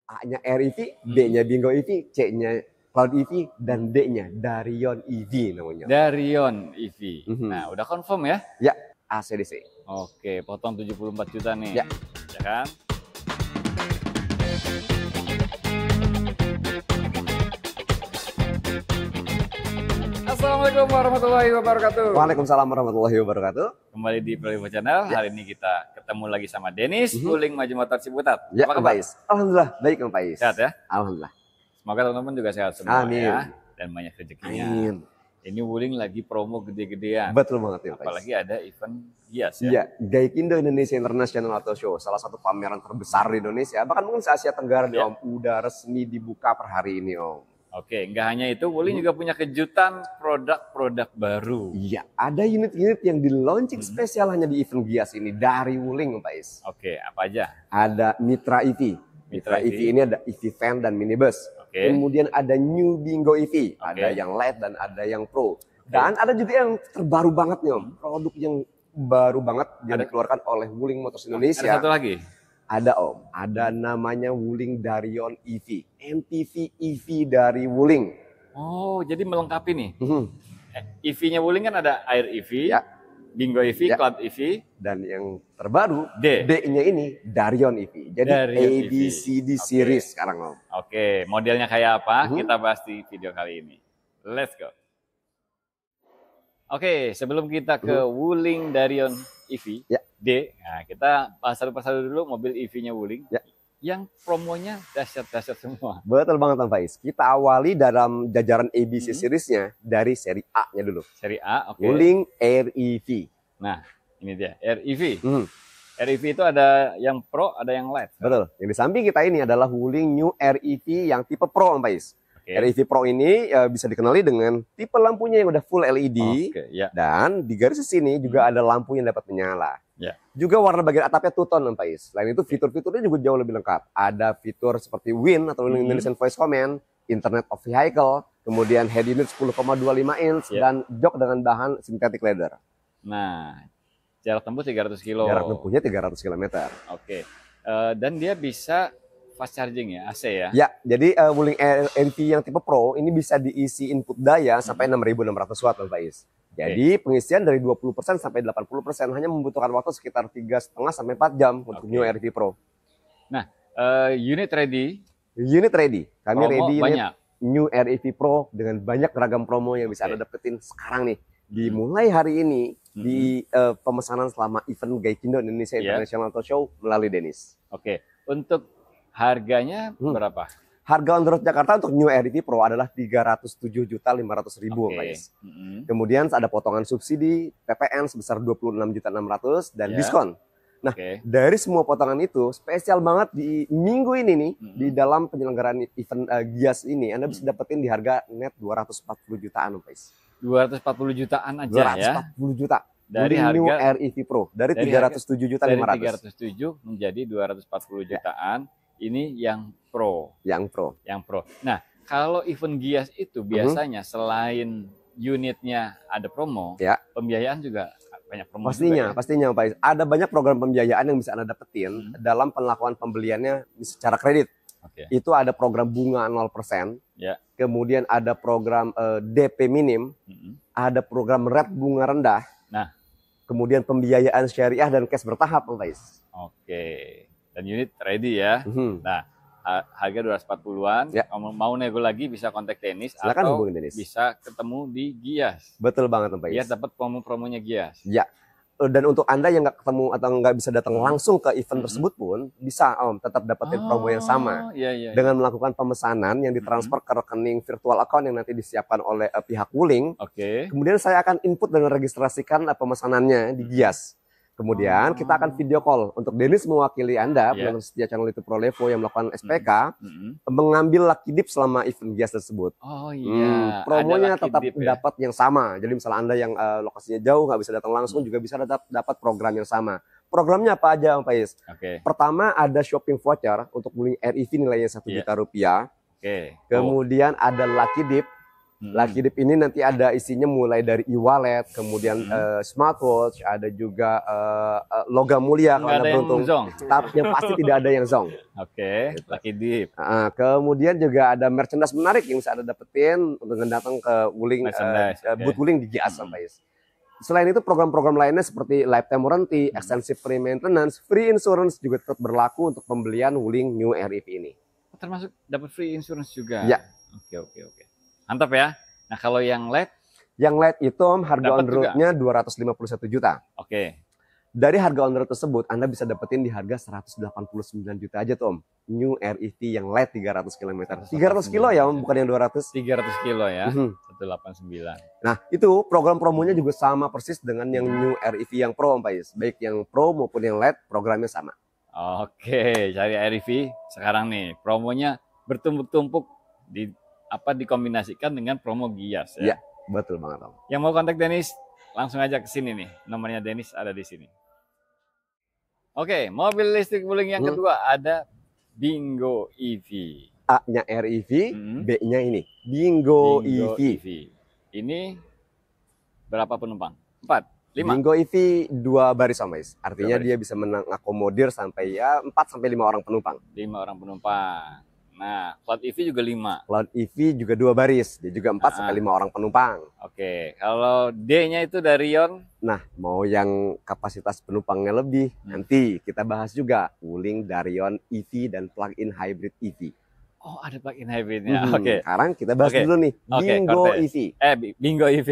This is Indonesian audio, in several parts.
A-nya REV, B-nya Bingo EV, C-nya Cloud EV, dan D-nya Darion EV namanya. Darion EV. Nah, udah confirm ya? Ya, ACDC. Oke, potong 74 juta nih. Ya. Ya kan? Assalamualaikum warahmatullahi wabarakatuh. Waalaikumsalam warahmatullahi wabarakatuh. Kembali di Prolivo Channel. Hari ini kita ketemu lagi sama Denis, Wuling Maju Motor Ciputat. Ya, Apa Kang kabar? Pais. Alhamdulillah, baik Kang Pais. Sehat ya? Alhamdulillah. Semoga teman-teman juga sehat semua Amin. ya. Dan banyak rezekinya. Amin. Ini Wuling lagi promo gede-gedean. Betul banget ya, Pais. Apalagi ada event Gias ya. Iya, Gaikindo Indonesia International Auto Show, salah satu pameran terbesar di Indonesia, bahkan mungkin se Asia Tenggara nih Om, udah resmi dibuka per hari ini Om. Oke, nggak hanya itu, Wuling juga punya kejutan produk-produk baru. Iya, ada unit-unit yang di launching spesial hanya di event Gias ini dari Wuling, Om Pais. Oke, apa aja? Ada Mitra EV. Mitra EV ini ada EV van dan minibus. Oke. Kemudian ada New Bingo EV, ada yang light dan ada yang pro. Dan ada juga yang terbaru banget nih Om, produk yang baru banget yang dikeluarkan oleh Wuling Motors Indonesia. Ada satu lagi? Ada Om, ada namanya Wuling Darion EV, MPV EV dari Wuling. Oh, jadi melengkapi nih. EV-nya Wuling kan ada Air EV, Ya. Bingo EV, Ya. Cloud EV, Dan yang terbaru, D. D-nya ini Darion EV. Jadi Darion EV. ABCD series sekarang Om. Oke, modelnya kayak apa? Kita bahas di video kali ini. Let's go. Oke, sebelum kita ke Wuling Darion EV, Ya. D, nah kita bahas satu persatu dulu mobil EV-nya Wuling. Ya. Yang promonya dahsyat-dahsyat semua. Betul banget Om Faiz. Kita awali dalam jajaran ABC seriesnya dari seri A-nya dulu. Seri A, oke. Wuling Air EV. Nah, ini dia, REV. Hmm, REV itu ada yang Pro, ada yang Light. betul. Yang di samping kita ini adalah Wuling New Air EV yang tipe Pro Om Faiz. Oke. REV Pro ini bisa dikenali dengan tipe lampunya yang udah full LED. Oke, ya. Dan di garis sini juga ada lampu yang dapat menyala. Ya. Juga warna bagian atapnya two-tone Om Faiz. Selain itu fitur-fiturnya juga jauh lebih lengkap. Ada fitur seperti WIN atau Wuling Indonesian Voice Command, Internet of Vehicle, kemudian head unit 10,25 inch, Ya. dan jok dengan bahan synthetic leather. Nah, jarak tembus 300 kilo. Jarak tempuhnya 300 km. Oke. Dan dia bisa fast charging ya, AC ya? Ya, jadi Wuling Air EV yang tipe Pro ini bisa diisi input daya sampai 6.600 watt Om Faiz. Jadi pengisian dari 20% sampai 80% hanya membutuhkan waktu sekitar 3,5 sampai 4 jam untuk New Air EV Pro. Nah, unit ready. Unit ready. Kami Promo ready banyak. New Air EV Pro dengan banyak ragam promo yang bisa Anda dapetin sekarang nih. Dimulai hari ini di pemesanan selama event Gaikindo Indonesia International Auto Show melalui Denis. Oke. Untuk harganya berapa? Harga on the road Jakarta untuk New Air EV Pro adalah 307.500.000 guys. Kemudian ada potongan subsidi PPN sebesar 26.600.000 dan diskon. Nah, dari semua potongan itu spesial banget di minggu ini nih di dalam penyelenggaraan event Gias ini Anda bisa dapetin di harga net 240 jutaan guys. 240 jutaan aja ya. 240 juta. Dari New harga Air EV Pro dari 307.500.000. Dari 307 menjadi 240 jutaan. Ini yang Pro. Yang Pro. Yang Pro. Nah, kalau event Gias itu biasanya selain unitnya ada promo, pembiayaan juga banyak promo. Pastinya Pak. Ada banyak program pembiayaan yang bisa Anda dapetin dalam penlakuan pembeliannya secara kredit. Itu ada program bunga 0%. Kemudian ada program DP minim. Ada program rate bunga rendah. Nah, kemudian pembiayaan syariah dan cash bertahap, Pak. Oke. Dan unit ready ya. Nah, harga 240-an. Kalau mau nego lagi bisa kontak Denis atau bisa ketemu di Gias. Betul banget, Pak. Gias dapat promo-promonya Gias. Ya. Dan untuk Anda yang nggak ketemu atau nggak bisa datang langsung ke event tersebut pun bisa Om tetap dapetin promo yang sama dengan melakukan pemesanan yang ditransfer ke rekening virtual account yang nanti disiapkan oleh pihak Wuling. Kemudian saya akan input dan registrasikan pemesanannya di Gias. Kemudian kita akan video call untuk Denis mewakili Anda, penonton setia channel itu Prolivo yang melakukan SPK, mengambil lucky dip selama event Gias tersebut. Promonya tetap dapat yang sama. Jadi misalnya Anda yang lokasinya jauh nggak bisa datang langsung juga bisa dapat program yang sama. Programnya apa aja, Pak Is? Pertama ada shopping voucher untuk Wuling Air EV nilainya 1 juta rupiah. Kemudian ada lucky dip Lucky Dip ini nanti ada isinya mulai dari e-wallet, kemudian smartwatch, ada juga logam mulia kalau Anda beruntung. Tapi yang pasti tidak ada yang zong. Oke, gitu. Lucky Dip. Kemudian juga ada merchandise menarik yang bisa Anda dapetin untuk datang ke Wuling, booth Wuling di Gias sampai. Selain itu program-program lainnya seperti lifetime warranty, extensive free maintenance, free insurance juga tetap berlaku untuk pembelian Wuling New REV ini. Termasuk dapat free insurance juga. Ya. Oke. Mantap ya. Nah kalau yang LED? Yang LED itu harga on road-nya 251 juta. Oke. Dari harga on road tersebut Anda bisa dapetin di harga 189 juta aja tuh Om. New REV yang LED 300 km. 300 kilo ya Om, bukan yang 200. 300 kilo ya. 189. Nah itu program promonya juga sama persis dengan yang New REV yang Pro Om Pais. Baik yang Pro maupun yang LED programnya sama. Oke, cari REV sekarang nih promonya bertumpuk-tumpuk dikombinasikan dengan promo Gias ya. Iya, betul banget Om. Yang mau kontak Dennis langsung aja ke sini nih. Nomornya Dennis ada di sini. Oke, mobil listrik Wuling yang kedua ada Bingo EV. A-nya REV, B-nya ini Bingo EV. Ini berapa penumpang? 4, 5. Bingo EV 2 baris Om Pais. Artinya dia bisa mengakomodir sampai 4 sampai 5 orang penumpang. 5 orang penumpang. Nah, Cloud EV juga 5. Cloud EV juga 2 baris, dia juga 4 sampai 5 orang penumpang. Oke, kalau D-nya itu Darion. Nah, mau yang kapasitas penumpangnya lebih, nanti kita bahas juga Wuling Darion EV dan plug-in hybrid EV. Oh, ada plug-in hybridnya. Oke. Sekarang kita bahas dulu nih, Bingo EV. Bingo EV,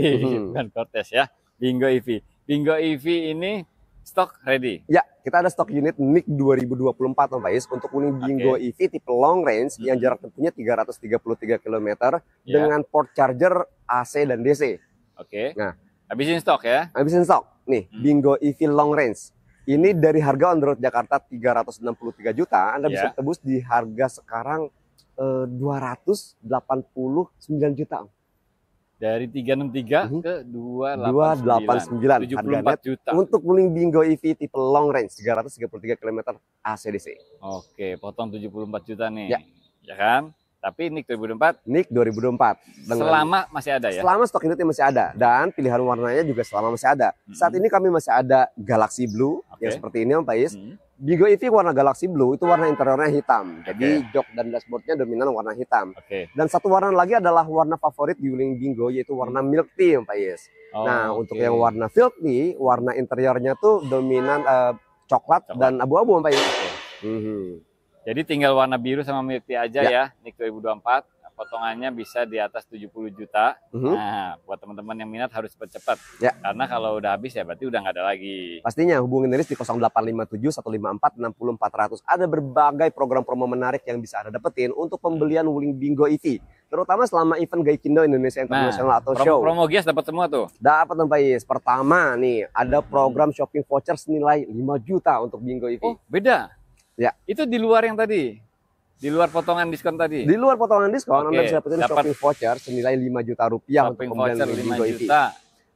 bukan Cortez ya. Bingo EV. Bingo EV ini stok ready. Ya, kita ada stok unit NIK 2024 Om Pais untuk Wuling Bingo EV tipe long range yang jarak tempuhnya 333 km dengan port charger AC dan DC. Oke. Nah, habisin stok ya. Habisin stok. Nih, Bingo EV long range. Ini dari harga on road Jakarta 363 juta, Anda bisa tebus di harga sekarang 289 juta. Dari 363 ke 289 74 juta. Untuk Wuling Bingo EV tipe long range 333 km AC/DC. Oke, potong 74 juta nih. Ya kan? Tapi NIK 2024. NIK 2024. Selama masih ada ya? Selama stok unitnya masih ada. Dan pilihan warnanya juga selama masih ada. Saat ini kami masih ada Galaxy Blue. Yang seperti ini Om Pais. Bingo EV warna Galaxy Blue itu warna interiornya hitam. Jadi jok dan dashboardnya dominan warna hitam. Dan satu warna lagi adalah warna favorit di Wuling Bingo, yaitu warna milk tea Om Pais. Nah untuk yang warna milk tea, warna interiornya tuh dominan coklat dan abu-abu Om Pais. Jadi tinggal warna biru sama milk tea aja ya, NIK 2024. Potongannya bisa di atas 70 juta. Nah, buat teman-teman yang minat harus cepat-cepat. Karena kalau udah habis ya berarti udah nggak ada lagi. Pastinya hubungin Dennis di 0857 154 60400. Ada berbagai program promo menarik yang bisa Anda dapetin untuk pembelian Wuling Bingo EV. Terutama selama event Gaikindo Indonesia International Auto Show. Promo Gias dapat semua tuh. Dapat Om Pais. Pertama nih, ada program shopping voucher senilai 5 juta untuk Bingo EV. Oh, beda. Ya. Itu di luar yang tadi. Di luar potongan diskon tadi? Di luar potongan diskon, Anda bisa dapetin shopping voucher senilai 5 juta rupiah untuk pembelian Bingo EV.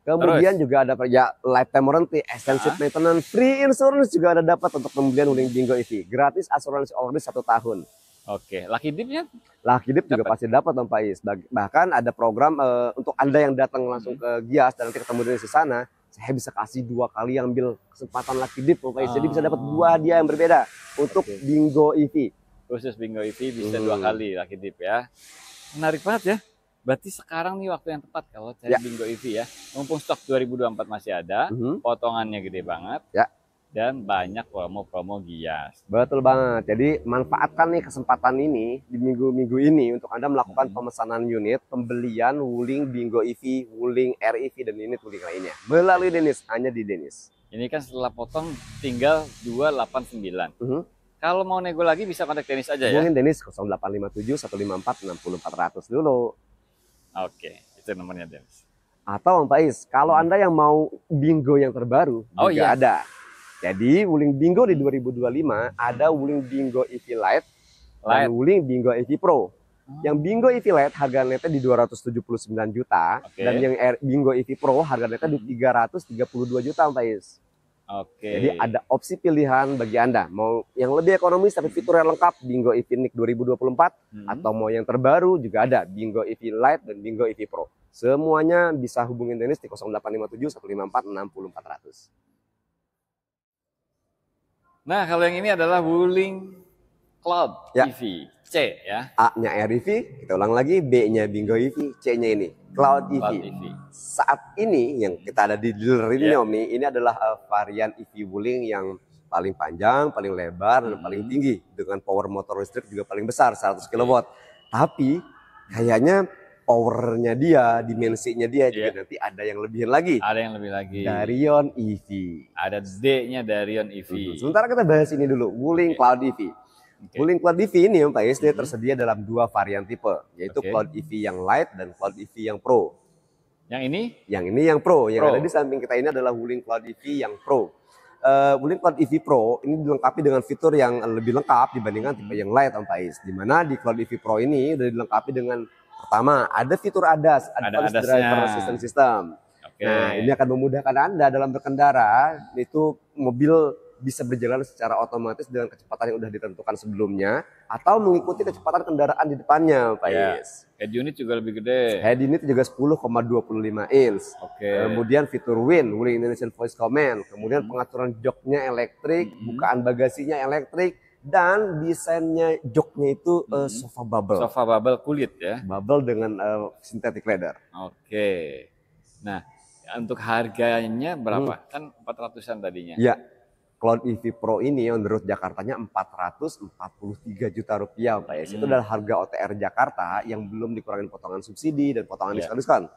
Kemudian juga ada lifetime warranty, extensive maintenance, free insurance juga ada dapat untuk pembelian Wuling Bingo EV. Gratis asuransi all risk 1 tahun. Oke, Lucky Dip-nya? Lucky Dip juga pasti dapat Om Pais. Bahkan ada program untuk Anda yang datang langsung ke Gias dan nanti ketemu Dennis di sana, saya bisa kasih 2 kali ambil kesempatan Lucky Dip Om Pais. Jadi bisa dapat 2 hadiah yang berbeda untuk Bingo EV. Khusus Bingo EV bisa 2 kali Lucky Dip ya. Menarik banget ya. Berarti sekarang nih waktu yang tepat kalau cari Bingo EV ya. Mumpung stok 2024 masih ada, potongannya gede banget. Dan banyak promo-promo Gias. Betul banget. Jadi manfaatkan nih kesempatan ini di minggu-minggu ini untuk Anda melakukan pemesanan unit, pembelian Wuling Bingo EV, Wuling REV dan unit Wuling lainnya. Melalui Dennis, hanya di Dennis. Ini kan setelah potong tinggal 289. Kalau mau nego lagi bisa kontak Dennis aja ya. Hubungin Dennis 0857 154 60400 dulu. Oke, itu nomornya Dennis. Atau Om Pais, kalau Anda yang mau Bingo yang terbaru juga ada. Jadi Wuling Bingo di 2025 ada Wuling Bingo EV Lite dan Wuling Bingo EV Pro. Yang Bingo EV Lite harga netnya di 279 juta dan yang Bingo EV Pro harga netnya di 332 juta Om Pais. Jadi ada opsi pilihan bagi Anda. Mau yang lebih ekonomis tapi fiturnya lengkap, Bingo EV NIQ 2024. Atau mau yang terbaru juga ada, Bingo EV Lite dan Bingo EV Pro. Semuanya bisa hubungin Dennis di 0857 154 60400. Nah, kalau yang ini adalah Wuling Cloud EV C ya. A-nya REV, kita ulang lagi, B-nya Bingo EV, C-nya ini Cloud EV. Saat ini yang kita ada di dealer ini Om nih, ini adalah varian EV Wuling yang paling panjang, paling lebar, dan paling tinggi dengan power motor listrik juga paling besar 100 kW. Tapi kayaknya powernya dia, dimensinya dia juga nanti ada yang lebihin lagi. Ada yang lebih lagi. Darion EV. Ada D-nya Darion EV. Sementara kita bahas ini dulu, Wuling Cloud EV. Wuling Cloud EV ini Pak Is, dia tersedia dalam 2 varian tipe, yaitu Cloud EV yang Lite dan Cloud EV yang Pro. Yang ini? Yang ini yang Pro. Yang ada di samping kita ini adalah Wuling Cloud EV yang Pro. Wuling Cloud EV Pro ini dilengkapi dengan fitur yang lebih lengkap dibandingkan tipe yang Lite Pak Is. Di mana di Cloud EV Pro ini sudah dilengkapi dengan pertama ada fitur ADAS, Advanced Driver Assistance System. Nah, ini akan memudahkan Anda dalam berkendara, itu mobil bisa berjalan secara otomatis dengan kecepatan yang sudah ditentukan sebelumnya atau mengikuti kecepatan kendaraan di depannya, Pak Is. Head unit juga lebih gede. Head unit juga 10,25 inch. Kemudian fitur Wuling Indonesian Voice Command, kemudian pengaturan joknya elektrik, bukaan bagasinya elektrik, dan desainnya joknya itu sofa bubble. Sofa bubble kulit ya. Bubble dengan synthetic leather. Nah, untuk harganya berapa? Kan 400-an tadinya. Iya. Cloud EV Pro ini menurut Jakartanya 443 juta rupiah, Pak Is. Itu adalah harga OTR Jakarta yang belum dikurangin potongan subsidi dan potongan diskon-diskon.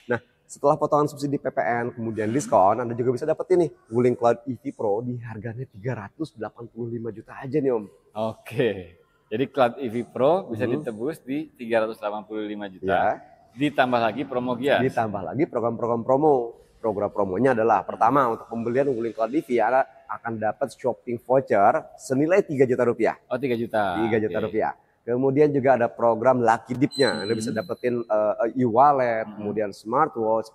Nah, setelah potongan subsidi PPN kemudian diskon, Anda juga bisa dapat ini Wuling Cloud EV Pro di harganya 385 juta aja nih Om. Jadi Cloud EV Pro bisa ditebus di 385 juta. Ditambah lagi promo Gias. Ditambah lagi program-program promo. Program promonya adalah pertama untuk pembelian Wuling Cloud EV akan dapat shopping voucher senilai 3 juta rupiah. 3 juta. 3 juta rupiah. Kemudian juga ada program Lucky Dip-nya. Anda bisa dapetin e-wallet, kemudian smartwatch,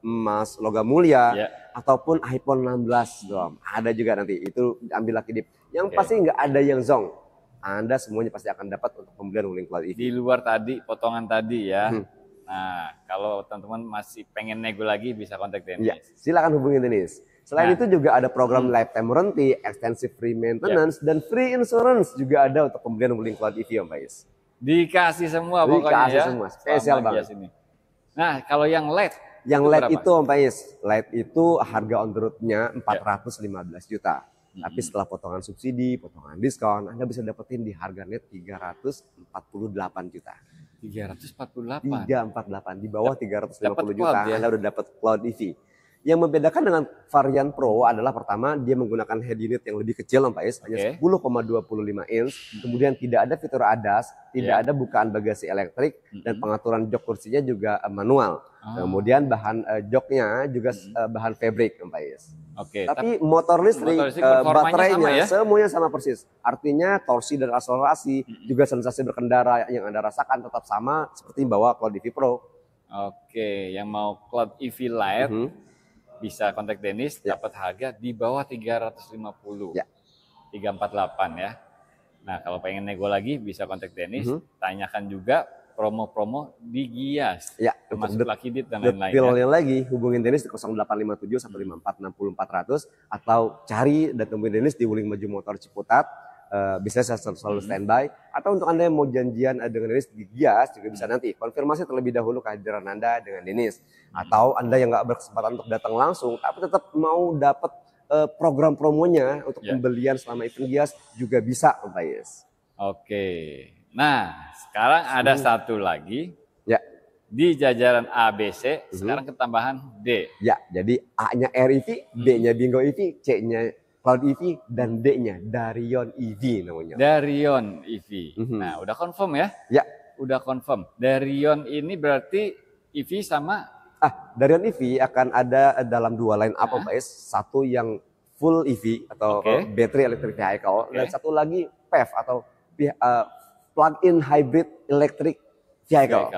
emas logam mulia, ataupun iPhone 16. Ada juga nanti, itu ambil Lucky Dip. Yang pasti nggak ada yang zong. Anda semuanya pasti akan dapat untuk pembelian Wuling Cloud EV. Di luar tadi, potongan tadi ya. Nah, kalau teman-teman masih pengen nego lagi bisa kontak Dennis. Silakan hubungi Dennis. Selain itu juga ada program lifetime warranty, extensive free maintenance, dan free insurance juga ada untuk pembelian Wuling Cloud EV Om Pak Is. Dikasih semua pokoknya. Dikasih semua, spesial banget. Nah, kalau yang Lite? Yang Lite itu Om Pak Is, Lite itu harga on the road-nya 415 juta. Tapi setelah potongan subsidi, potongan diskon, Anda bisa dapetin di harga net 348 juta. 348 di bawah 350 juta Anda udah dapat Cloud EV. Yang membedakan dengan varian Pro adalah pertama dia menggunakan head unit yang lebih kecil Pak Is, hanya 10,25 inch. Kemudian tidak ada fitur ADAS, tidak ada bukaan bagasi elektrik, dan pengaturan jok kursinya juga manual. Kemudian bahan joknya juga bahan fabric Pak Is. Tapi motor listrik baterainya semuanya sama persis. Artinya torsi dan akselerasi juga sensasi berkendara yang Anda rasakan tetap sama seperti bawa Cloud EV Pro. Yang mau Cloud EV Lite bisa kontak Dennis, dapat harga di bawah 350. 348 ya. Nah, kalau pengen nego lagi bisa kontak Dennis, tanyakan juga promo-promo di Gias. Termasuk Lucky Dip dan lain-lain. Detailnya lagi hubungin Dennis di 0857 154 60400 atau cari dan temuin Dennis di Wuling Maju Motor Ciputat. Bisa selalu standby, atau untuk Anda yang mau janjian dengan Dennis di Gias juga bisa nanti konfirmasi terlebih dahulu kehadiran Anda dengan Dennis. Atau Anda yang nggak berkesempatan untuk datang langsung tapi tetap mau dapat program promonya untuk pembelian selama event Gias juga bisa Pak Is. Nah, sekarang ada satu lagi di jajaran ABC, sekarang ketambahan D. Jadi A-nya REV, B-nya Bingo EV, C-nya Cloud EV, dan D-nya Darion EV namanya. Darion EV. Nah, udah confirm ya? Udah confirm. Darion ini berarti EV sama? Darion EV akan ada dalam 2 line up Pak Is. Satu yang full EV atau battery electric vehicle, dan satu lagi PHEV atau plug-in hybrid electric vehicle.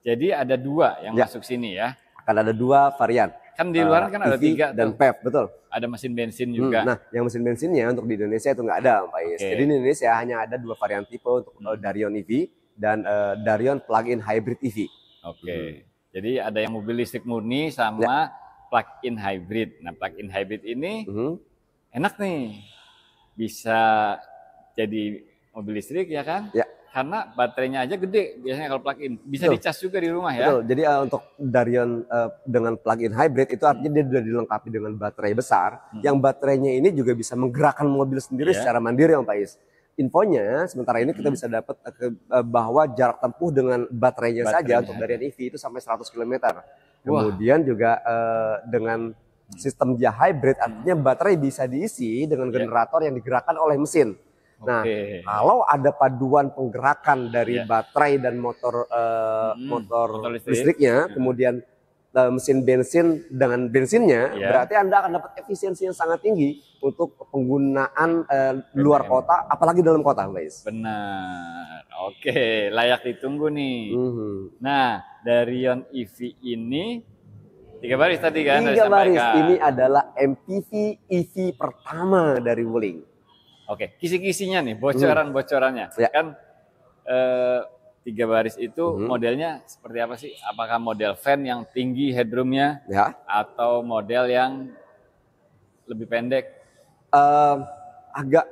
Jadi ada 2 yang masuk sini ya? Akan ada 2 varian. Kan di luar kan ada EV 3 dan PHEV, betul. Ada mesin bensin juga. Nah, yang mesin bensinnya untuk di Indonesia itu nggak ada, Pak Is. Jadi di Indonesia hanya ada 2 varian tipe untuk Darion EV dan Darion plug-in hybrid EV. Jadi ada yang mobil listrik murni sama plug-in hybrid. Nah, plug-in hybrid ini enak nih, bisa jadi mobil listrik ya kan? Ya. Karena baterainya aja gede biasanya kalau plug-in. Bisa dicas juga di rumah ya? Betul. Jadi untuk Darion dengan plug-in hybrid itu artinya dia sudah dilengkapi dengan baterai besar. Yang baterainya ini juga bisa menggerakkan mobil sendiri secara mandiri, Pak Is. Infonya sementara ini kita bisa dapat bahwa jarak tempuh dengan baterainya saja untuk Darion EV itu sampai 100 km. Kemudian juga dengan sistem dia hybrid artinya baterai bisa diisi dengan generator yang digerakkan oleh mesin. Nah, kalau ada paduan penggerakan dari baterai dan motor listriknya, kemudian mesin bensin dengan bensinnya, berarti Anda akan dapat efisiensi yang sangat tinggi untuk penggunaan luar kota, apalagi dalam kota, guys. Benar. Oke, layak ditunggu nih. Nah, Darion EV ini 3 baris tadi kan? 3 baris. Ini adalah MPV EV pertama dari Wuling. Oke, kisi-kisinya nih, bocoran-bocorannya. Kan 3 baris itu modelnya seperti apa sih? Apakah model van yang tinggi headroomnya atau model yang lebih pendek? Agak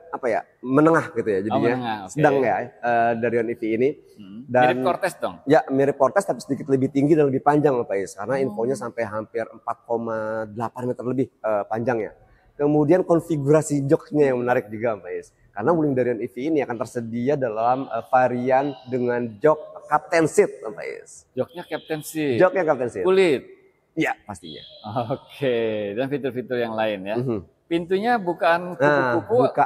menengah gitu ya jadinya. Sedang ya Darion EV ini. Dan mirip Cortez dong? Ya, mirip Cortez tapi sedikit lebih tinggi dan lebih panjang, Pak Is. Karena infonya sampai hampir 4,8 meter lebih panjangnya. Kemudian konfigurasi joknya yang menarik juga, Pak Is. Karena Wuling Darion EV ini akan tersedia dalam varian dengan jok Captain Seat, Pak Is. Joknya Captain Seat? Joknya Captain Seat. Kulit? Iya, pastinya. Oke, dan fitur-fitur yang lain ya. Pintunya bukan kupu-kupu?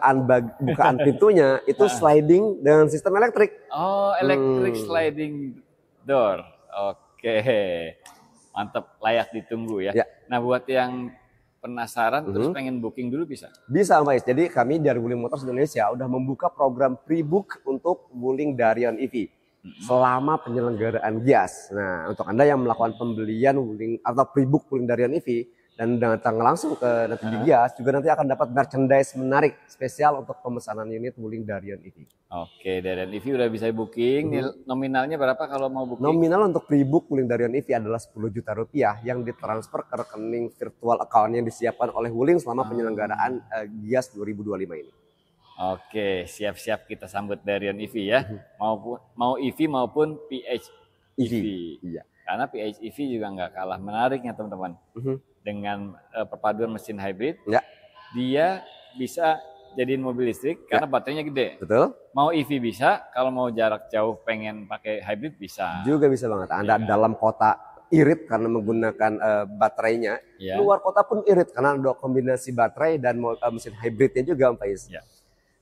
Bukaan pintunya itu sliding dengan sistem elektrik. Oh, electric sliding door. Oke, mantap, layak ditunggu ya. Nah, buat yang penasaran terus pengen booking dulu bisa? Bisa, Mas. Jadi kami dari Wuling Motors Indonesia udah membuka program pre-book untuk Wuling Darion EV selama penyelenggaraan GIAS. Nah, untuk Anda yang melakukan pembelian Wuling atau pre-book Wuling Darion EV dan datang langsung ke nanti di GIAS juga nanti akan dapat merchandise menarik spesial untuk pemesanan unit Wuling Darion EV. Oke, Darion EV udah bisa booking. Nominalnya berapa kalau mau booking? Nominal untuk pre-book Wuling Darion EV adalah 10 juta rupiah yang ditransfer ke rekening virtual account yang disiapkan oleh Wuling selama penyelenggaraan GIAS 2025 ini. Oke, siap-siap kita sambut Darion EV ya. Mau EV maupun PHEV. Iya. Karena PHEV juga nggak kalah menariknya, teman-teman. Dengan perpaduan mesin hybrid, dia bisa jadiin mobil listrik karena baterainya gede. Betul. Mau EV bisa, kalau mau jarak jauh pengen pakai hybrid bisa. Juga bisa banget. Anda dalam kota irit karena menggunakan baterainya, luar kota pun irit karena ada kombinasi baterai dan mesin hybridnya juga, Pak Is.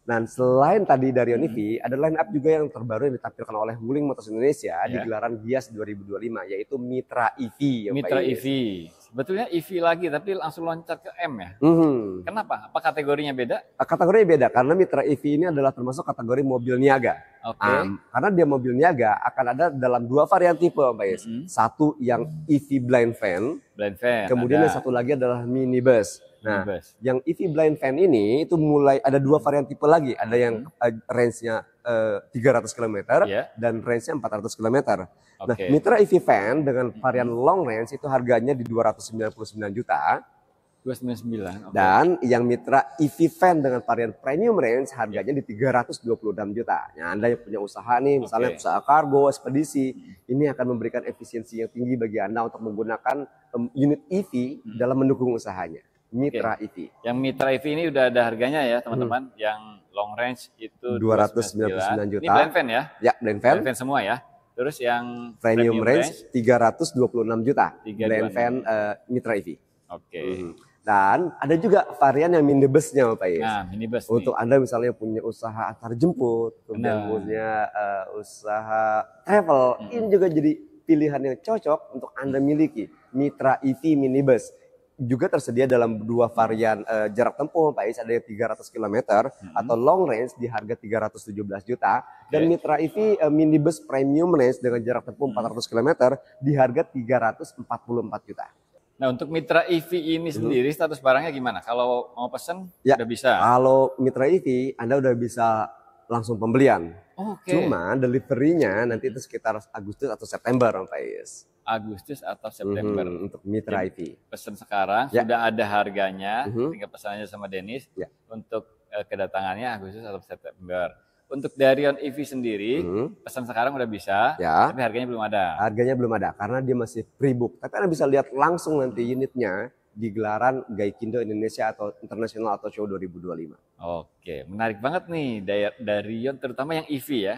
Nah, selain tadi Darion EV, ada line up juga yang terbaru yang ditampilkan oleh Wuling Motors Indonesia di gelaran GIAS 2025, yaitu Mitra EV. Mitra EV. Sebetulnya EV lagi, tapi langsung loncat ke M ya? Kenapa? Apa kategorinya beda? Kategorinya beda, karena Mitra EV ini adalah termasuk kategori mobil niaga. Karena dia mobil niaga akan ada dalam 2 varian tipe, Pak Is. Satu yang EV blind van, kemudian yang satu lagi adalah minibus. Nah, yang EV blind van ini itu mulai ada 2 varian tipe lagi. Ada yang range-nya 300 km dan range-nya 400 km. Nah, Mitra EV van dengan varian long range itu harganya di 299 juta. 299. Dan yang Mitra EV van dengan varian premium range harganya di 326 juta. Nah, Anda yang punya usaha nih, misalnya usaha kargo, ekspedisi, ini akan memberikan efisiensi yang tinggi bagi Anda untuk menggunakan unit EV dalam mendukung usahanya. Mitra EV. Yang Mitra EV ini udah ada harganya ya, teman-teman. Yang long range itu 299 juta. Ini blind van ya? Ya, blind van. Blind van semua ya. Terus yang premium range 326 juta. Blind van Mitra EV. Dan ada juga varian yang minibusnya, Pak Is. Nah, minibus untuk Anda misalnya punya usaha antar jemput, kemudian punya usaha travel, ini juga jadi pilihan yang cocok untuk Anda miliki. Mitra EV minibus. Juga tersedia dalam 2 varian jarak tempuh, Pak Is, ada yang 300 km atau long range di harga 317 juta dan Mitra EV minibus premium range dengan jarak tempuh 400 km di harga 344 juta. Nah, untuk Mitra EV ini sendiri status barangnya gimana? Kalau mau pesen udah bisa? Kalau Mitra EV Anda udah bisa langsung pembelian. Cuma delivery-nya nanti itu sekitar Agustus atau September, Pak Is. Agustus atau September. Untuk Mitra EV. Pesan sekarang sudah ada harganya, tinggal pesannya sama Dennis. Untuk kedatangannya Agustus atau September. Untuk Darion EV sendiri, pesan sekarang udah bisa, tapi harganya belum ada. Harganya belum ada karena dia masih pre-book. Tapi Anda bisa lihat langsung nanti unitnya di gelaran Gaikindo Indonesia atau International Auto Show 2025. Oke, menarik banget nih Darion, terutama yang EV ya.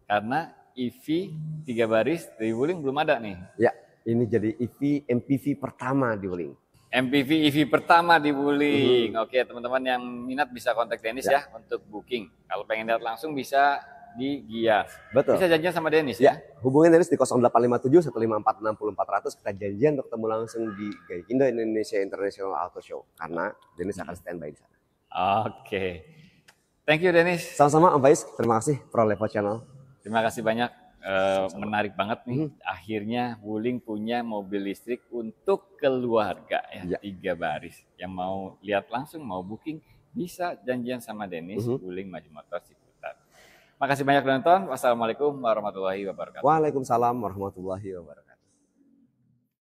Karena EV 3 baris dari Wuling belum ada nih. Ya, ini jadi EV MPV pertama di Wuling. MPV EV pertama di Wuling. Oke, teman-teman yang minat bisa kontak Dennis ya untuk booking. Kalau pengen lihat langsung bisa di Gias. Betul. Bisa janjian sama Dennis ya? Hubungin Dennis di 0857 154 60400. Kita janjian untuk ketemu langsung di Gaikindo Indonesia International Auto Show karena Dennis akan standby di sana. Oke. Thank you Dennis. Sama-sama Om Faiz. Terima kasih Pro Level Channel. Terima kasih banyak. Menarik banget nih. Akhirnya Wuling punya mobil listrik untuk keluarga ya, 3 baris. Yang mau lihat langsung, mau booking bisa janjian sama Dennis. Wuling Maju Motor Ciputat. Makasih banyak nonton. Wassalamualaikum warahmatullahi wabarakatuh. Waalaikumsalam warahmatullahi wabarakatuh.